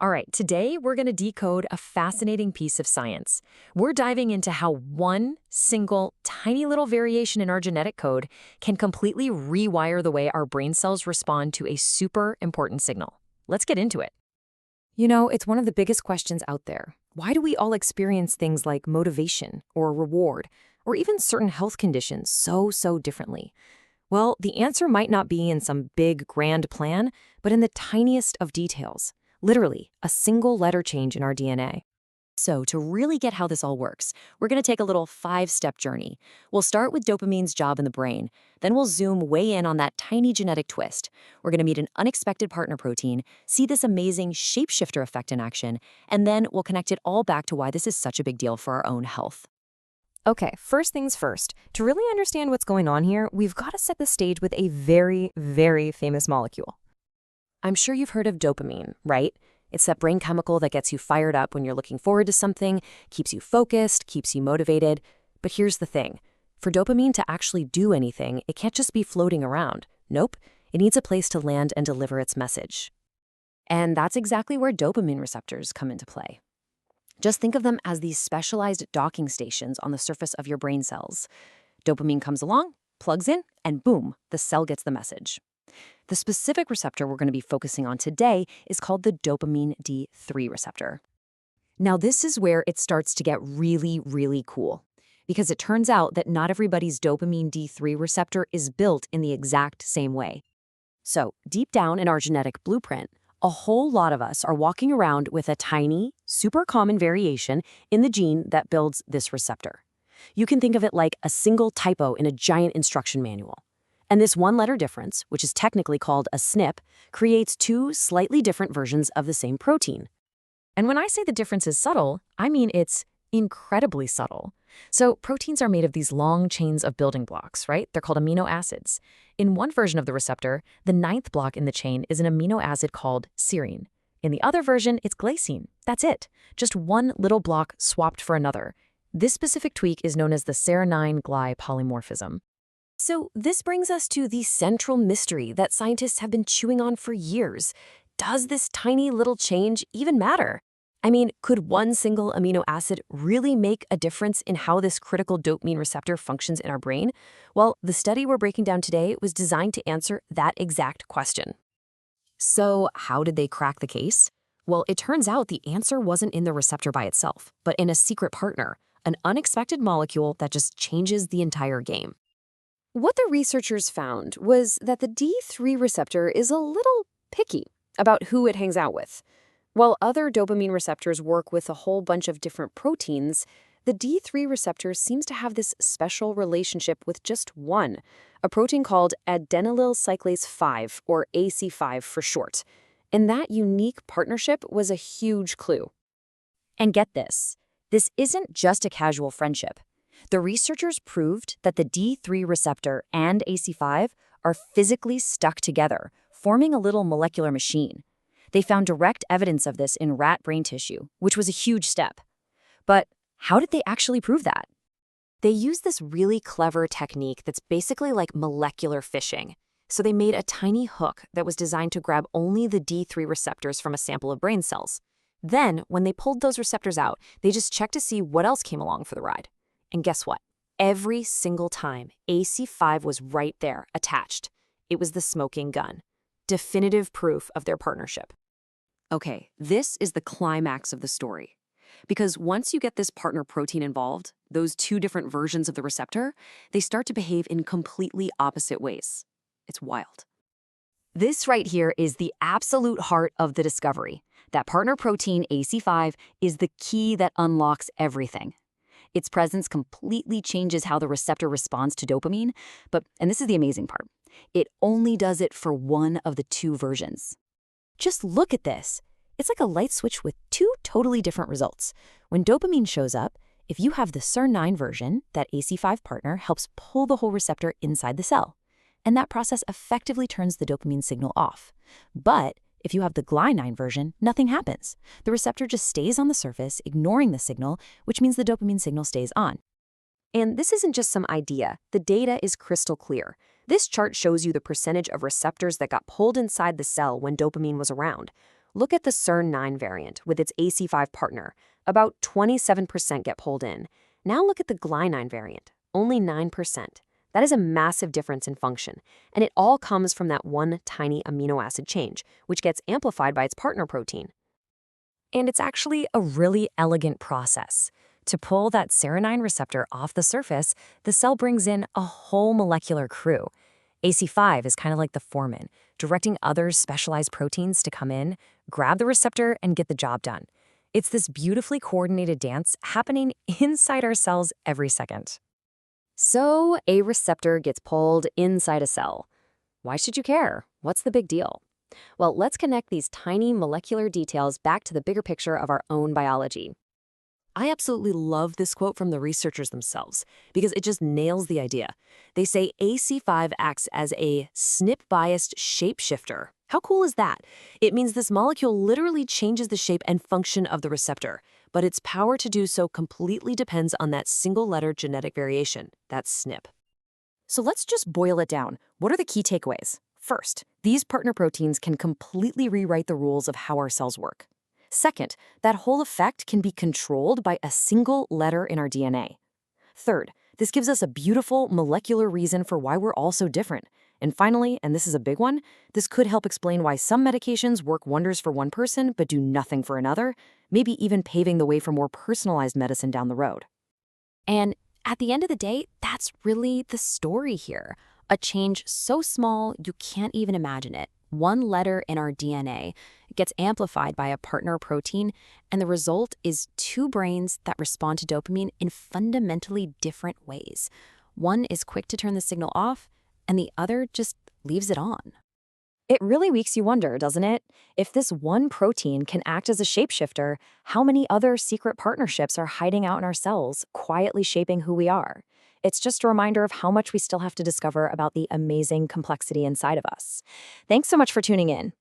All right, today we're going to decode a fascinating piece of science. We're diving into how one single tiny little variation in our genetic code can completely rewire the way our brain cells respond to a super important signal. Let's get into it. You know, it's one of the biggest questions out there. Why do we all experience things like motivation or reward or even certain health conditions so differently? Well, the answer might not be in some big, grand plan, but in the tiniest of details. Literally, a single letter change in our DNA. So, to really get how this all works, we're going to take a little 5-step journey. We'll start with dopamine's job in the brain. Then we'll zoom way in on that tiny genetic twist. We're going to meet an unexpected partner protein, see this amazing shapeshifter effect in action, and then we'll connect it all back to why this is such a big deal for our own health. Okay, first things first. To really understand what's going on here, we've got to set the stage with a very famous molecule. I'm sure you've heard of dopamine, right? It's that brain chemical that gets you fired up when you're looking forward to something, keeps you focused, keeps you motivated. But here's the thing. For dopamine to actually do anything, it can't just be floating around. Nope, it needs a place to land and deliver its message. And that's exactly where dopamine receptors come into play. Just think of them as these specialized docking stations on the surface of your brain cells. Dopamine comes along, plugs in, and boom, the cell gets the message. The specific receptor we're going to be focusing on today is called the dopamine D3 receptor. Now, this is where it starts to get really cool, because it turns out that not everybody's dopamine D3 receptor is built in the exact same way. So, deep down in our genetic blueprint, a whole lot of us are walking around with a tiny, super common variation in the gene that builds this receptor. You can think of it like a single typo in a giant instruction manual. And this one-letter difference, which is technically called a SNP, creates two slightly different versions of the same protein. And when I say the difference is subtle, I mean it's incredibly subtle. So proteins are made of these long chains of building blocks, right? They're called amino acids. In one version of the receptor, the 9th block in the chain is an amino acid called serine. In the other version, it's glycine. That's it. Just one little block swapped for another. This specific tweak is known as the ser-9-gly polymorphism. So this brings us to the central mystery that scientists have been chewing on for years. Does this tiny little change even matter? I mean, could one single amino acid really make a difference in how this critical dopamine receptor functions in our brain? Well, the study we're breaking down today was designed to answer that exact question. So how did they crack the case? Well, it turns out the answer wasn't in the receptor by itself, but in a secret partner, an unexpected molecule that just changes the entire game. What the researchers found was that the D3 receptor is a little picky about who it hangs out with. While other dopamine receptors work with a whole bunch of different proteins, the D3 receptor seems to have this special relationship with just one, a protein called adenylyl cyclase 5, or AC5 for short. And that unique partnership was a huge clue. And get this isn't just a casual friendship. The researchers proved that the D3 receptor and AC5 are physically stuck together, forming a little molecular machine. They found direct evidence of this in rat brain tissue, which was a huge step. But how did they actually prove that? They used this really clever technique that's basically like molecular fishing. So they made a tiny hook that was designed to grab only the D3 receptors from a sample of brain cells. Then, when they pulled those receptors out, they just checked to see what else came along for the ride. And guess what? Every single time, AC5 was right there, attached. It was the smoking gun. Definitive proof of their partnership. Okay, this is the climax of the story. Because once you get this partner protein involved, those two different versions of the receptor, they start to behave in completely opposite ways. It's wild. This right here is the absolute heart of the discovery. That partner protein, AC5, is the key that unlocks everything. Its presence completely changes how the receptor responds to dopamine, and this is the amazing part, it only does it for one of the two versions. Just look at this. It's like a light switch with two totally different results. When dopamine shows up, if you have the SER9 version, that AC5 partner helps pull the whole receptor inside the cell. And that process effectively turns the dopamine signal off. But if you have the GLY9 version, nothing happens. The receptor just stays on the surface, ignoring the signal, which means the dopamine signal stays on. And this isn't just some idea. The data is crystal clear. This chart shows you the percentage of receptors that got pulled inside the cell when dopamine was around. Look at the SERN9 variant with its AC5 partner. About 27% get pulled in. Now look at the Gly9 variant, only 9%. That is a massive difference in function, and it all comes from that one tiny amino acid change, which gets amplified by its partner protein. And it's actually a really elegant process. To pull that serotonin receptor off the surface, the cell brings in a whole molecular crew. AC5 is kind of like the foreman, directing other specialized proteins to come in, grab the receptor, and get the job done. It's this beautifully coordinated dance happening inside our cells every second. So, a receptor gets pulled inside a cell. Why should you care? What's the big deal? Well, let's connect these tiny molecular details back to the bigger picture of our own biology. I absolutely love this quote from the researchers themselves because it just nails the idea. They say AC5 acts as a SNP-biased shapeshifter. How cool is that? It means this molecule literally changes the shape and function of the receptor, but its power to do so completely depends on that single-letter genetic variation, that's SNP. So let's just boil it down. What are the key takeaways? First, these partner proteins can completely rewrite the rules of how our cells work. Second, that whole effect can be controlled by a single letter in our DNA. Third, this gives us a beautiful molecular reason for why we're all so different. And finally, and this is a big one, this could help explain why some medications work wonders for one person but do nothing for another, maybe even paving the way for more personalized medicine down the road. And at the end of the day, that's really the story here. A change so small you can't even imagine it. One letter in our DNA gets amplified by a partner protein, and the result is two brains that respond to dopamine in fundamentally different ways. One is quick to turn the signal off, and the other just leaves it on. It really makes you wonder, doesn't it? If this one protein can act as a shapeshifter, how many other secret partnerships are hiding out in our cells, quietly shaping who we are? It's just a reminder of how much we still have to discover about the amazing complexity inside of us. Thanks so much for tuning in.